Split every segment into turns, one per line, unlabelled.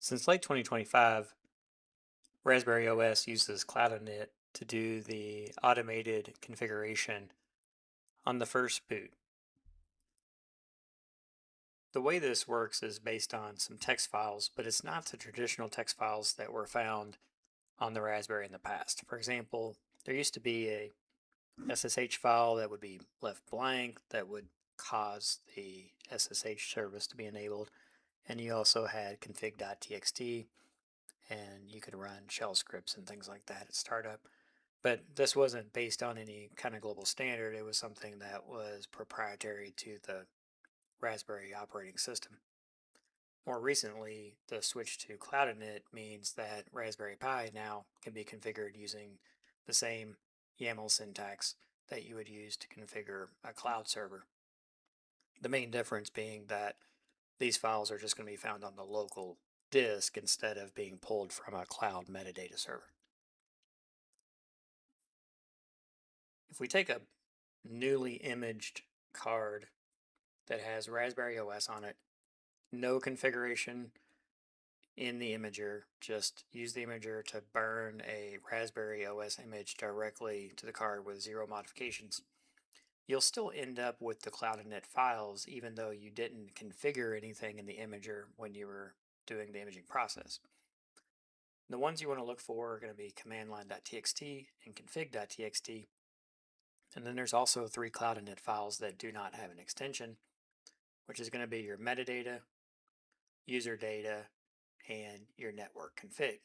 Since late 2025, Raspberry OS uses Cloud-Init to do the automated configuration on the first boot. The way this works is based on some text files, but it's not the traditional text files that were found on the Raspberry in the past. For example, there used to be a SSH file that would be left blank that would cause the SSH service to be enabled, and you also had config.txt, and you could run shell scripts and things like that at startup. But this wasn't based on any kind of global standard. It was something that was proprietary to the Raspberry operating system. More recently, the switch to Cloud-Init means that Raspberry Pi now can be configured using the same YAML syntax that you would use to configure a cloud server. The main difference being that these files are just going to be found on the local disk instead of being pulled from a cloud metadata server. If we take a newly imaged card that has Raspberry OS on it, no configuration in the imager, just use the imager to burn a Raspberry OS image directly to the card with zero modifications, you'll still end up with the Cloud-Init files even though you didn't configure anything in the imager when you were doing the imaging process. The ones you want to look for are going to be command-line.txt and config.txt. And then there's also 3 Cloud-Init files that do not have an extension, which is going to be your metadata, user data, and your network config.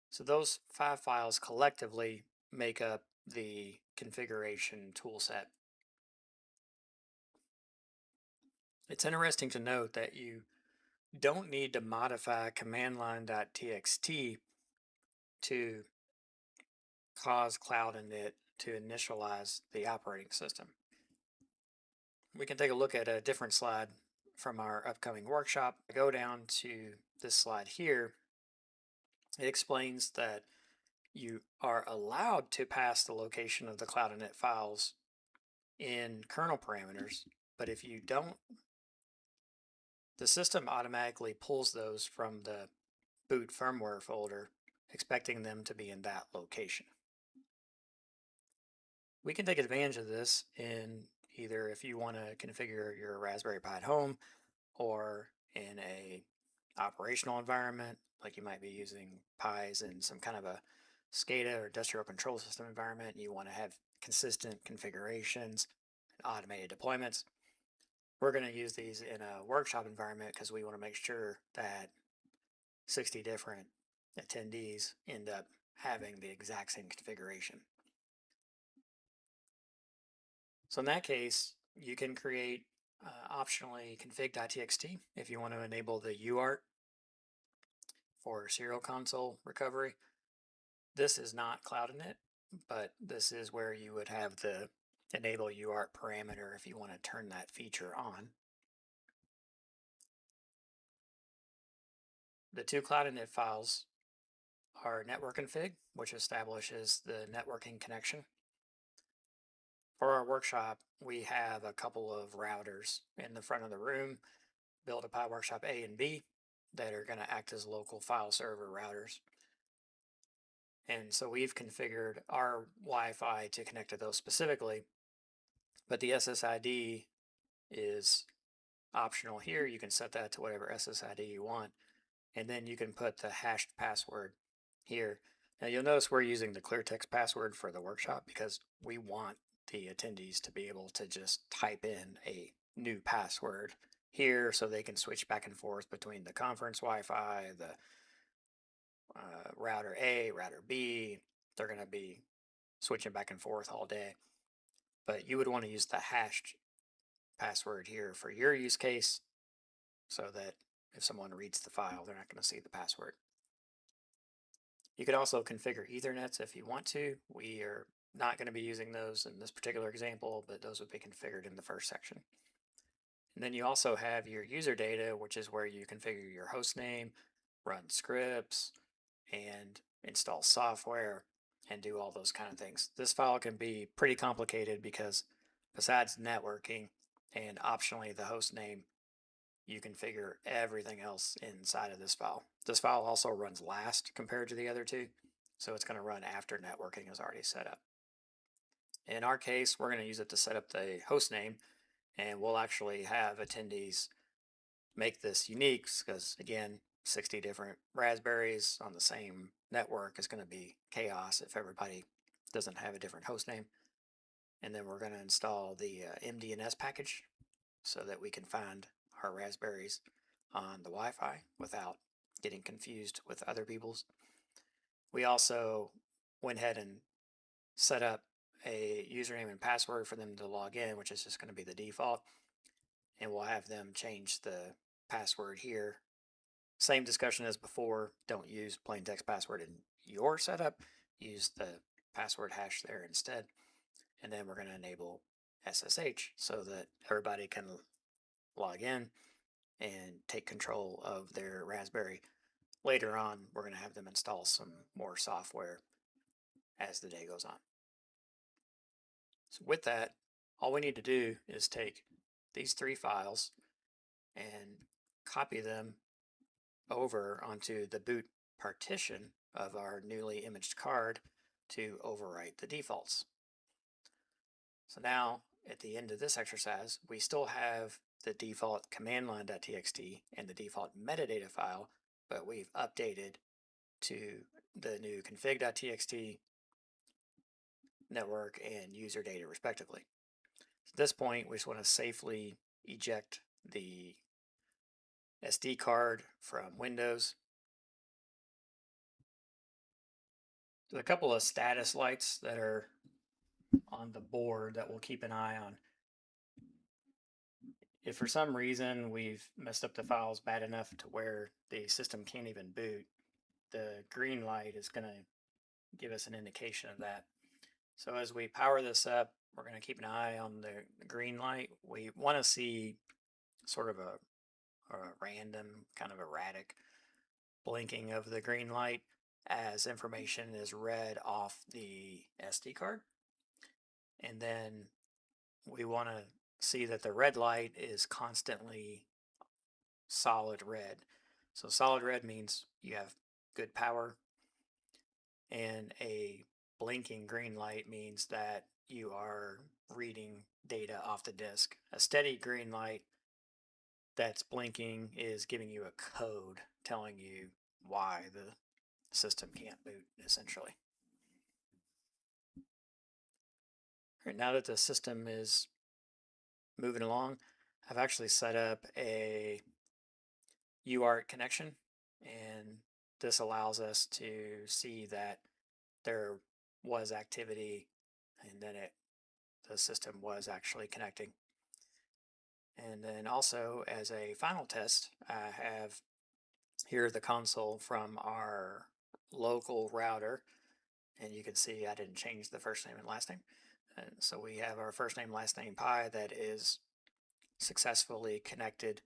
So those 5 files collectively make up the configuration toolset. It's interesting to note that you don't need to modify command-line.txt to cause Cloud-Init to initialize the operating system. We can take a look at a different slide from our upcoming workshop. I go down to this slide here. It explains that you are allowed to pass the location of the Cloud-Init files in kernel parameters, but if you don't, the system automatically pulls those from the boot firmware folder, expecting them to be in that location. We can take advantage of this in either if you want to configure your Raspberry Pi at home or in a operational environment, like you might be using Pis in some kind of a SCADA or industrial control system environment, and you want to have consistent configurations and automated deployments. We're going to use these in a workshop environment because we want to make sure that 60 different attendees end up having the exact same configuration. So in that case, you can create optionally config.txt if you want to enable the UART for serial console recovery. This is not Cloud-Init, but this is where you would have the enable UART parameter if you want to turn that feature on. The 2 Cloud-Init files are network config, which establishes the networking connection. For our workshop, we have a couple of routers in the front of the room, Build-a-Pi Workshop A and B, that are going to act as local file server routers. And so we've configured our Wi-Fi to connect to those specifically, but the SSID is optional here. You can set that to whatever SSID you want, and then you can put the hashed password here. Now you'll notice we're using the clear text password for the workshop because we want the attendees to be able to just type in a new password here so they can switch back and forth between the conference Wi-Fi, the router A, router B. They're going to be switching back and forth all day. But you would want to use the hashed password here for your use case so that if someone reads the file, they're not going to see the password. You could also configure Ethernets if you want to. We are not going to be using those in this particular example, but those would be configured in the first section. And then you also have your user data, which is where you configure your host name, run scripts, and install software, and do all those kind of things. This file can be pretty complicated because besides networking and optionally the host name, you configure everything else inside of this file. This file also runs last compared to the other two, so it's going to run after networking is already set up. In our case, we're going to use it to set up the host name, and we'll actually have attendees make this unique because, again, 60 different Raspberries on the same network is going to be chaos if everybody doesn't have a different host name. And then we're going to install the MDNS package so that we can find our Raspberries on the Wi-Fi without getting confused with other people's. We also went ahead and set up a username and password for them to log in, which is just going to be the default. And we'll have them change the password here. Same discussion as before. Don't use plain text password in your setup. Use the password hash there instead. And then we're going to enable SSH so that everybody can log in and take control of their Raspberry. Later on, we're going to have them install some more software as the day goes on. So with that, all we need to do is take these 3 files and copy them over onto the boot partition of our newly imaged card to overwrite the defaults. So now at the end of this exercise, we still have the default command line.txt and the default metadata file, but we've updated to the new config.txt, network, and user data respectively. At this point, we just want to safely eject the SD card from Windows. There's a couple of status lights that are on the board that we'll keep an eye on. If for some reason we've messed up the files bad enough to where the system can't even boot, the green light is going to give us an indication of that. So as we power this up, we're going to keep an eye on the green light. We want to see sort of a random, kind of erratic blinking of the green light as information is read off the SD card. And then we want to see that the red light is constantly solid red. So solid red means you have good power, and a blinking green light means that you are reading data off the disk. A steady green light that's blinking is giving you a code telling you why the system can't boot, essentially. All right, now that the system is moving along, I've actually set up a UART connection, and this allows us to see that there was activity and then the system was actually connecting. And then also, as a final test, I have here the console from our local router, and you can see I didn't change the first name and last name. And so we have our first name, last name Pi that is successfully connected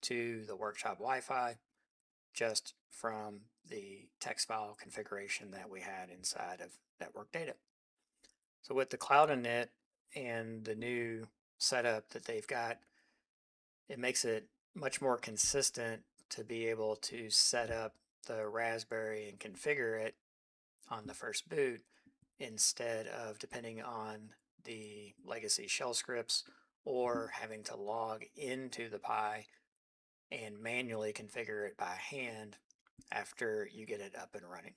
to the workshop Wi-Fi just from the text file configuration that we had inside of network data. So with the Cloud-Init and the new setup that they've got, it makes it much more consistent to be able to set up the Raspberry and configure it on the first boot instead of depending on the legacy shell scripts or having to log into the Pi and manually configure it by hand after you get it up and running.